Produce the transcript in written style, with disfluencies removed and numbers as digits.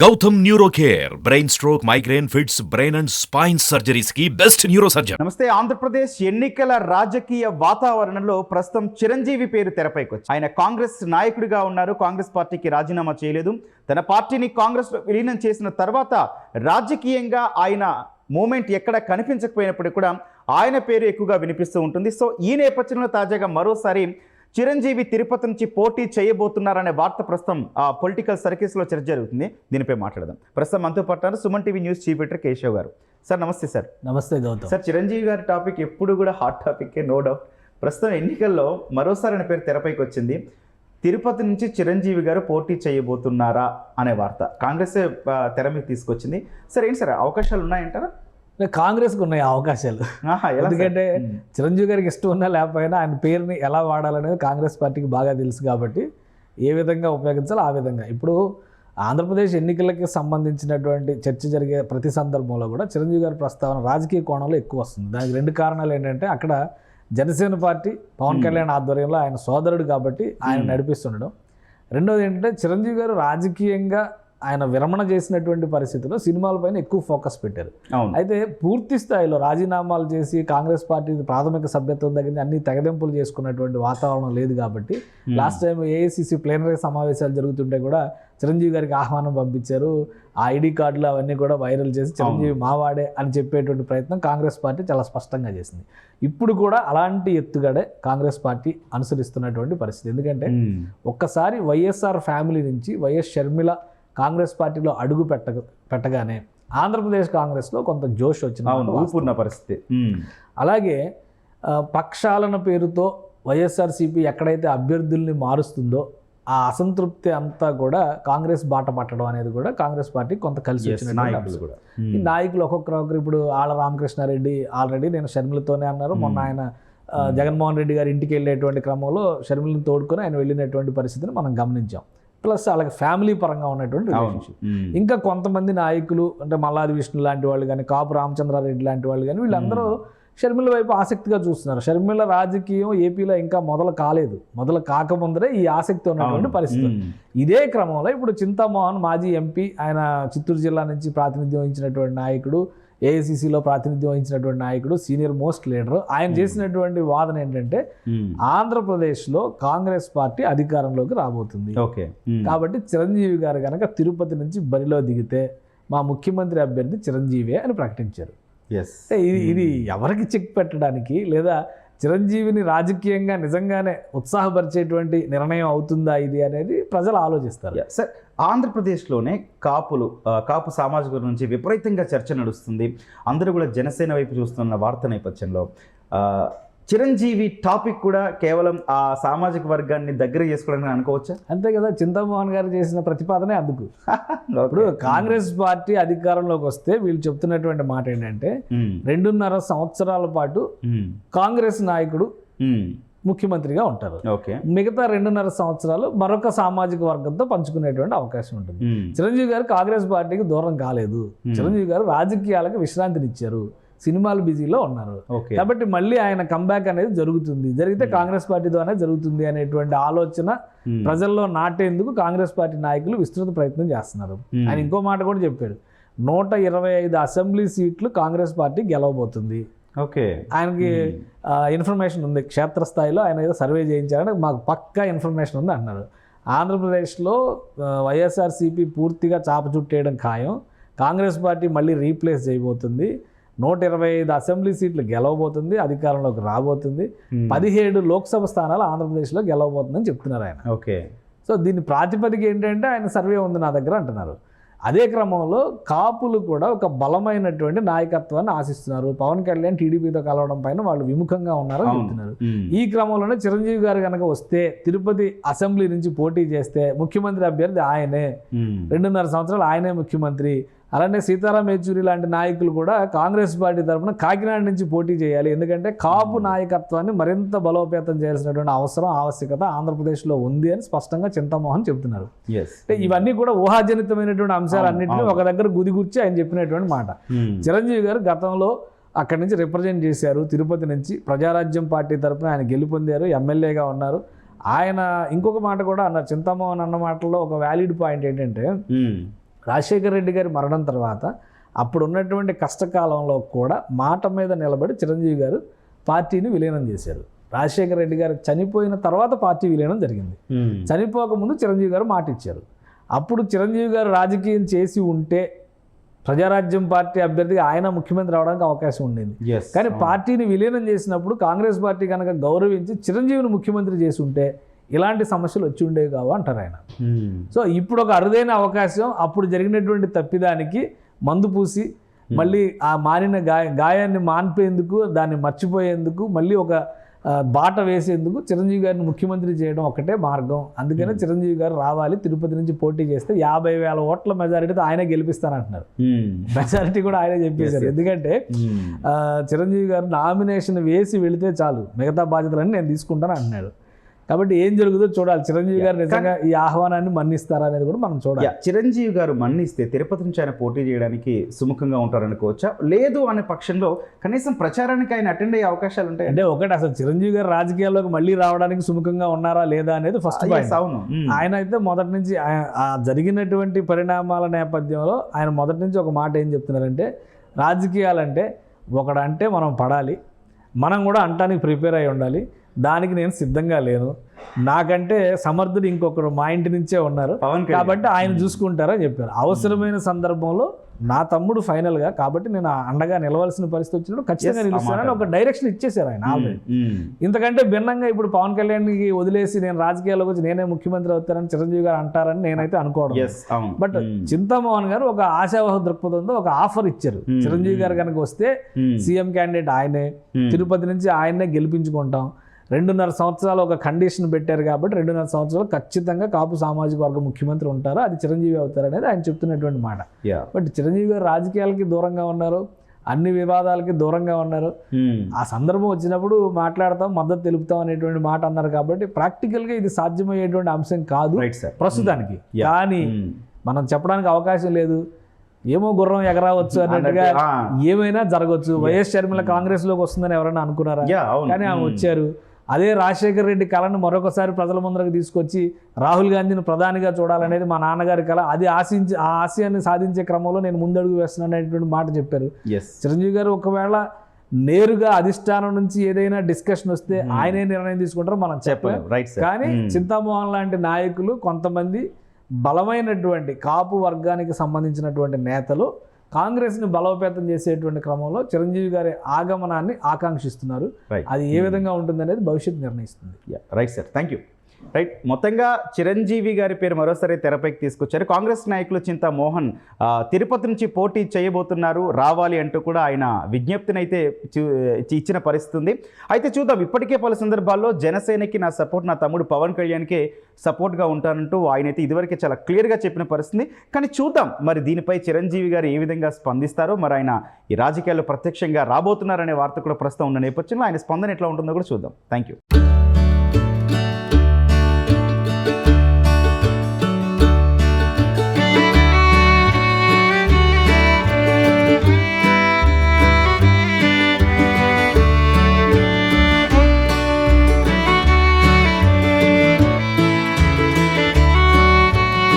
Gautam neuro care brain stroke migraine fits brain and spine surgeries కి best neuro surgeon. నమస్తే. ఆంధ్రప్రదేశ్ ఎన్నికల రాజకీయ వాతావరణంలో ప్రస్తుతం చిరంజీవి పేరు తెరపైకి వచ్చి ఆయన కాంగ్రెస్ నాయకుడిగా ఉన్నారు. కాంగ్రెస్ పార్టీకి రాజీనామా చేయలేదు. తన పార్టీని కాంగ్రెస్ లో విలీనం చేసిన తర్వాత రాజకీయంగా ఆయన మూమెంట్ ఎక్కడ కనిపించకపోయినప్పుడు కూడా ఆయన పేరు ఎక్కువగా వినిపిస్తూ ఉంటుంది. సో ఈ నేపథ్యంలో తాజాగా మరోసారి చిరంజీవి తిరుపతి నుంచి పోటీ చేయబోతున్నారనే వార్త ప్రస్తుతం పొలిటికల్ సర్కిల్స్లో చర్చ జరుగుతుంది. దీనిపై మాట్లాడదాం. ప్రస్తుతం మనతో పాటు Suman TV news chief editor Keshav గారు. సార్ నమస్తే. సార్ నమస్తే గౌతమ్. సార్, చిరంజీవి గారి టాపిక్ ఎప్పుడు కూడా హాట్ టాపికే, నో డౌట్. ప్రస్తుతం ఎన్నికల్లో మరోసారి ఆయన పేరు తెరపైకి వచ్చింది. తిరుపతి నుంచి చిరంజీవి గారు పోటీ చేయబోతున్నారా అనే వార్త కాంగ్రెసే తెర మీద తీసుకొచ్చింది. సార్ ఏంటి సార్, అవకాశాలు ఉన్నాయంటారా? కాంగ్రెస్కి ఉన్నాయి అవకాశాలు. ఎందుకంటే చిరంజీవి గారికి ఇష్టం ఉన్నా లేకపోయినా ఆయన పేరుని ఎలా వాడాలనేది కాంగ్రెస్ పార్టీకి బాగా తెలుసు కాబట్టి ఏ విధంగా ఉపయోగించాలో ఆ విధంగా. ఇప్పుడు ఆంధ్రప్రదేశ్ ఎన్నికలకి సంబంధించినటువంటి చర్చ జరిగే ప్రతి సందర్భంలో కూడా చిరంజీవి గారి ప్రస్తావన రాజకీయ కోణంలో ఎక్కువ వస్తుంది. దానికి రెండు కారణాలు ఏంటంటే, అక్కడ జనసేన పార్టీ పవన్ కళ్యాణ్ ఆధ్వర్యంలో ఆయన సోదరుడు కాబట్టి ఆయన నడిపిస్తుండడం. రెండోది ఏంటంటే, చిరంజీవి గారు రాజకీయంగా ఆయన విరమణ చేసినటువంటి పరిస్థితుల్లో సినిమాలపైన ఎక్కువ ఫోకస్ పెట్టారు. అయితే పూర్తి స్థాయిలో రాజీనామాలు చేసి కాంగ్రెస్ పార్టీ ప్రాథమిక సభ్యత్వం దగ్గర అన్ని తెగదెంపులు చేసుకున్నటువంటి వాతావరణం లేదు కాబట్టి లాస్ట్ టైం ఏఐసిసి ప్లేనరీ సమావేశాలు జరుగుతుంటే కూడా చిరంజీవి గారికి ఆహ్వానం పంపించారు. ఆ ఐడి కార్డులు అవన్నీ కూడా వైరల్ చేసి చిరంజీవి మావాడే అని చెప్పేటువంటి ప్రయత్నం కాంగ్రెస్ పార్టీ చాలా స్పష్టంగా చేసింది. ఇప్పుడు కూడా అలాంటి ఎత్తుగడే కాంగ్రెస్ పార్టీ అనుసరిస్తున్నటువంటి పరిస్థితి. ఎందుకంటే ఒక్కసారి వైఎస్ఆర్ ఫ్యామిలీ నుంచి వైఎస్ షర్మిల కాంగ్రెస్ పార్టీలో అడుగు పెట్టగానే ఆంధ్రప్రదేశ్ కాంగ్రెస్లో కొంత జోష్ వచ్చిన పరిస్థితి. అలాగే పక్షాలన పేరుతో వైఎస్ఆర్సీపీ ఎక్కడైతే అభ్యర్థుల్ని మారుస్తుందో ఆ అసంతృప్తి అంతా కూడా కాంగ్రెస్ బాట పట్టడం అనేది కూడా కాంగ్రెస్ పార్టీ కొంత కలిసి వచ్చిన ఈ నాయకులు ఒక్కొక్కరు. ఇప్పుడు ఆళ్ళ రామకృష్ణారెడ్డి ఆల్రెడీ నేను షర్మిలతోనే అన్నారు. మొన్న ఆయన జగన్మోహన్ రెడ్డి గారి ఇంటికి వెళ్ళేటువంటి క్రమంలో షర్మిలను తోడుకొని ఆయన వెళ్ళినటువంటి పరిస్థితిని మనం గమనించాం. ప్లస్ అలాగే ఫ్యామిలీ పరంగా ఉన్నటువంటి రిలేషన్షిప్. ఇంకా కొంతమంది నాయకులు అంటే మల్లాది విష్ణు లాంటి వాళ్ళు కానీ, కాపు రామచంద్రారెడ్డి లాంటి వాళ్ళు కానీ, వీళ్ళందరూ షర్మిల వైపు ఆసక్తిగా చూస్తున్నారు. షర్మిల రాజకీయం ఏపీలో ఇంకా మొదలు కాకముందరే ఈ ఆసక్తి ఉన్నటువంటి పరిస్థితి. ఇదే క్రమంలో ఇప్పుడు చింతామోహన్ మాజీ ఎంపీ, ఆయన చిత్తూరు జిల్లా నుంచి ప్రాతినిధ్యం వహించినటువంటి నాయకుడు, ఏఐసిసిలో ప్రాతినిధ్యం వహించినటువంటి నాయకుడు, సీనియర్ మోస్ట్ లీడర్, ఆయన చేసినటువంటి వాదన ఏంటంటే ఆంధ్రప్రదేశ్లో కాంగ్రెస్ పార్టీ అధికారంలోకి రాబోతుంది కాబట్టి చిరంజీవి గారు కనుక తిరుపతి నుంచి బరిలో దిగితే మా ముఖ్యమంత్రి అభ్యర్థి చిరంజీవి అని ప్రకటించారు. ఇది ఎవరికి చెక్ పెట్టడానికి లేదా చిరంజీవిని రాజకీయంగా నిజంగానే ఉత్సాహపరిచేటువంటి నిర్ణయం అవుతుందా ఇది అనేది ప్రజలు ఆలోచిస్తారు. సార్, ఆంధ్రప్రదేశ్లోనే కాపు సామాజిక వర్గం నుంచి విపరీతంగా చర్చ నడుస్తుంది. అందరూ కూడా జనసేన వైపు చూస్తున్న వార్త నేపథ్యంలో చిరంజీవి టాపిక్ కూడా కేవలం ఆ సామాజిక వర్గాన్ని దగ్గర చేసుకోవడానికి అనుకోవచ్చా? అంతే కదా, చింతామోహన్ గారు చేసిన ప్రతిపాదనే అందుకు. ఇప్పుడు కాంగ్రెస్ పార్టీ అధికారంలోకి వస్తే వీళ్ళు చెప్తున్నటువంటి మాట ఏంటంటే 2.5 సంవత్సరాల పాటు కాంగ్రెస్ నాయకుడు ముఖ్యమంత్రిగా ఉంటారు. మిగతా 2.5 సంవత్సరాలు మరొక సామాజిక వర్గంతో పంచుకునేటువంటి అవకాశం ఉంటుంది. చిరంజీవి గారు కాంగ్రెస్ పార్టీకి దూరం కాలేదు. చిరంజీవి గారు రాజకీయాలకు విశ్రాంతినిచ్చారు, సినిమాలు బిజీలో ఉన్నారు. కాబట్టి మళ్ళీ ఆయన కంబ్యాక్ అనేది జరిగితే కాంగ్రెస్ పార్టీ ద్వారానే జరుగుతుంది అనేటువంటి ఆలోచన ప్రజల్లో నాటేందుకు కాంగ్రెస్ పార్టీ నాయకులు విస్తృత ప్రయత్నం చేస్తున్నారు. ఆయన ఇంకో మాట కూడా చెప్పాడు, 125 అసెంబ్లీ సీట్లు కాంగ్రెస్ పార్టీ గెలవబోతుంది. ఆయనకి ఇన్ఫర్మేషన్ ఉంది, క్షేత్రస్థాయిలో ఆయన ఏదో సర్వే చేయించారని మాకు పక్కా ఇన్ఫర్మేషన్ ఉంది అంటున్నారు. ఆంధ్రప్రదేశ్లో వైఎస్ఆర్సీపీ పూర్తిగా చాప చుట్టేయడం ఖాయం. కాంగ్రెస్ పార్టీ మళ్ళీ రీప్లేస్ చేయబోతుంది. 125 అసెంబ్లీ సీట్లు గెలవబోతుంది, అధికారంలోకి రాబోతుంది. 17 లోక్సభ స్థానాలు ఆంధ్రప్రదేశ్లో గెలవబోతుందని చెప్తున్నారు ఆయన. సో దీని ప్రాతిపదిక ఏంటంటే ఆయన సర్వే ఉంది నా దగ్గర అంటున్నారు. అదే క్రమంలో కాపులు కూడా ఒక బలమైనటువంటి నాయకత్వాన్ని ఆశిస్తున్నారు. పవన్ కళ్యాణ్ టీడీపీతో కలవడం పైన వాళ్ళు విముఖంగా ఉన్నారని చెప్తున్నారు. ఈ క్రమంలోనే చిరంజీవి గారు కనుక వస్తే తిరుపతి అసెంబ్లీ నుంచి పోటీ చేస్తే ముఖ్యమంత్రి అభ్యర్థి ఆయనే, 2.5 సంవత్సరాలు ఆయనే ముఖ్యమంత్రి. అలానే సీతారాం యేచూరి లాంటి నాయకులు కూడా కాంగ్రెస్ పార్టీ తరఫున కాకినాడ నుంచి పోటీ చేయాలి. ఎందుకంటే కాపు నాయకత్వాన్ని మరింత బలోపేతం చేయాల్సినటువంటి ఆవశ్యకత ఆంధ్రప్రదేశ్లో ఉంది అని స్పష్టంగా చింతామోహన్ చెప్తున్నారు. ఇవన్నీ కూడా ఊహాజనితమైనటువంటి అంశాలన్నింటినీ ఒక దగ్గర గుదిగుర్చి ఆయన చెప్పినటువంటి మాట. చిరంజీవి గారు గతంలో అక్కడి నుంచి రిప్రజెంట్ చేశారు. తిరుపతి నుంచి ప్రజారాజ్యం పార్టీ తరఫున ఆయన గెలుపొందారు, ఎమ్మెల్యేగా ఉన్నారు. ఆయన ఇంకొక మాట కూడా అన్నారు, చింతామోహన్ అన్న మాటల్లో ఒక వ్యాలిడ్ పాయింట్ ఏంటంటే రాజశేఖర రెడ్డి గారి మరణం తర్వాత అప్పుడు ఉన్నటువంటి కష్టకాలంలో కూడా మాట మీద నిలబడి చిరంజీవి గారు పార్టీని విలీనం చేశారు. రాజశేఖర రెడ్డి గారు చనిపోయిన తర్వాత పార్టీ విలీనం జరిగింది. చనిపోకముందు చిరంజీవి గారు మాట ఇచ్చారు. అప్పుడు చిరంజీవి గారు రాజకీయం చేసి ఉంటే ప్రజారాజ్యం పార్టీ అభ్యర్థిగా ఆయన ముఖ్యమంత్రి అవడానికి అవకాశం ఉండేది. కానీ పార్టీని విలీనం చేసినప్పుడు కాంగ్రెస్ పార్టీ కనుక గౌరవించి చిరంజీవిని ముఖ్యమంత్రి చేసి ఉంటే ఇలాంటి సమస్యలు వచ్చి ఉండేవి కావు అంటారు ఆయన. సో ఇప్పుడు ఒక అరుదైన అవకాశం, అప్పుడు జరిగినటువంటి తప్పిదానికి మందు పూసి మళ్ళీ ఆ మారిన గాయాన్ని మాన్పేందుకు, దాన్ని మర్చిపోయేందుకు, మళ్ళీ ఒక బాట వేసేందుకు చిరంజీవి గారిని ముఖ్యమంత్రి చేయడం ఒకటే మార్గం. అందుకనే చిరంజీవి గారు రావాలి, తిరుపతి నుంచి పోటీ చేస్తే 50,000 ఓట్ల మెజారిటీతో ఆయనే గెలిపిస్తానంటున్నారు. మెజారిటీ కూడా ఆయనే చెప్పేశారు. ఎందుకంటే చిరంజీవి గారు నామినేషన్ వేసి వెళితే చాలు, మిగతా బాధ్యతలన్నీ నేను తీసుకుంటాను అంటున్నాడు. కాబట్టి ఏం జరుగుతుందో చూడాలి. చిరంజీవి గారు నిజంగా ఈ ఆహ్వానాన్ని మన్నిస్తారా అనేది కూడా మనం చూడాలి. చిరంజీవి గారు మన్నిస్తే తిరుపతి నుంచి ఆయన పోటీ చేయడానికి సుముఖంగా ఉంటారనుకోవచ్చా? లేదు అనే పక్షంలో కనీసం ప్రచారానికి ఆయన అటెండ్ అయ్యే అవకాశాలు ఉంటాయి. అంటే ఒకటి, అసలు చిరంజీవి గారు రాజకీయాల్లోకి మళ్ళీ రావడానికి సుముఖంగా ఉన్నారా లేదా అనేది ఫస్ట్ పాయింట్. అవును, ఆయన అయితే మొదటి నుంచి ఆ జరిగినటువంటి పరిణామాల నేపథ్యంలో ఆయన మొదటి నుంచి ఒక మాట ఏం చెప్తున్నారంటే, రాజకీయాలంటే ఒకడంటే మనం పడాలి, మనం కూడా అంటానికి ప్రిపేర్ అయి ఉండాలి, దానికి నేను సిద్ధంగా లేను, నాకంటే సమర్థుడు ఇంకొకరు మా ఇంటి నుంచే ఉన్నారు కాబట్టి ఆయన చూసుకుంటారని చెప్పారు. అవసరమైన సందర్భంలో నా తమ్ముడు ఫైనల్గా, కాబట్టి నేను అండగా నిలవాల్సిన పరిస్థితి వచ్చినప్పుడు ఖచ్చితంగా నిలుస్తానని ఒక డైరెక్షన్ ఇచ్చేశారు ఆయన ఆల్రెడీ. ఇంతకంటే భిన్నంగా ఇప్పుడు పవన్ కళ్యాణ్కి వదిలేసి నేను రాజకీయాల్లోకి వచ్చి నేనే ముఖ్యమంత్రి అవుతానని చిరంజీవి గారు అంటారని నేనైతే అనుకోవడం. బట్ చింతామోహన్ గారు ఒక ఆశావహ దృక్పథంతో ఒక ఆఫర్ ఇచ్చారు. చిరంజీవి గారు కనుక వస్తే సీఎం క్యాండిడేట్ ఆయనే, తిరుపతి నుంచి ఆయన్నే గెలిపించుకుంటాం, 2.5 సంవత్సరాలు ఒక కండిషన్ పెట్టారు కాబట్టి 2.5 సంవత్సరాలు ఖచ్చితంగా కాపు సామాజిక వర్గ ముఖ్యమంత్రి ఉంటారు, అది చిరంజీవి అవుతారు అనేది ఆయన చెప్తున్నటువంటి మాట. బట్ చిరంజీవి గారు రాజకీయాలకి దూరంగా ఉన్నారు, అన్ని వివాదాలకి దూరంగా ఉన్నారు. ఆ సందర్భం వచ్చినప్పుడు మాట్లాడతాం, మద్దతు తెలుపుతాం అనేటువంటి మాట అన్నారు. కాబట్టి ప్రాక్టికల్గా ఇది సాధ్యమయ్యేటువంటి అంశం కాదు ప్రస్తుతానికి. కానీ మనం చెప్పడానికి అవకాశం లేదు. ఏమో గుర్రం ఎగరావచ్చు అన్నట్టుగా ఏమైనా జరగవచ్చు. వైఎస్ షర్మిల కాంగ్రెస్లోకి వస్తుందని ఎవరైనా అనుకున్నారా? కానీ ఆమె వచ్చారు. అదే రాజశేఖర రెడ్డి కళను మరొకసారి ప్రజల ముందరకు తీసుకొచ్చి రాహుల్ గాంధీని ప్రధానిగా చూడాలనేది మా నాన్నగారి కళ, అది ఆ ఆశయాన్ని సాధించే క్రమంలో నేను ముందడుగు వేస్తున్నాను అనేటువంటి మాట చెప్పారు. చిరంజీవి గారు ఒకవేళ నేరుగా అధిష్టానం నుంచి ఏదైనా డిస్కషన్ వస్తే ఆయనే నిర్ణయం తీసుకుంటారో మనం చెప్పలేం. కానీ చింతామోహన్ లాంటి నాయకులు, కొంతమంది బలమైనటువంటి కాపు వర్గానికి సంబంధించినటువంటి నేతలు కాంగ్రెస్ని బలోపేతం చేసేటువంటి క్రమంలో చిరంజీవి గారి ఆగమనాన్ని ఆకాంక్షిస్తున్నారు. అది ఏ విధంగా ఉంటుందనేది భవిష్యత్తు నిర్ణయిస్తుంది. Right sir, thank you. Right, మొత్తంగా చిరంజీవి గారి పేరు మరోసారి తెరపైకి తీసుకొచ్చారు. కాంగ్రెస్ నాయకులు చింతామోహన్ తిరుపతి నుంచి పోటీ చేయబోతున్నారు, రావాలి అంటూ కూడా ఆయన విజ్ఞప్తిని అయితే ఇచ్చిన పరిస్థితి ఉంది. అయితే చూద్దాం, ఇప్పటికే పలు సందర్భాల్లో జనసేనకి నా సపోర్ట్ నా తమ్ముడు పవన్ కళ్యాణ్కే సపోర్ట్గా ఉంటానంటూ ఆయనైతే ఇదివరకే చాలా క్లియర్గా చెప్పిన పరిస్థితి. కానీ చూద్దాం మరి దీనిపై చిరంజీవి గారు ఏ విధంగా స్పందిస్తారో, మరి ఆయన ఈ రాజకీయాల్లో ప్రత్యక్షంగా రాబోతున్నారనే వార్త కూడా ప్రస్తుతం ఉన్న నేపథ్యంలో ఆయన స్పందన ఎట్లా ఉంటుందో కూడా చూద్దాం. Thank you.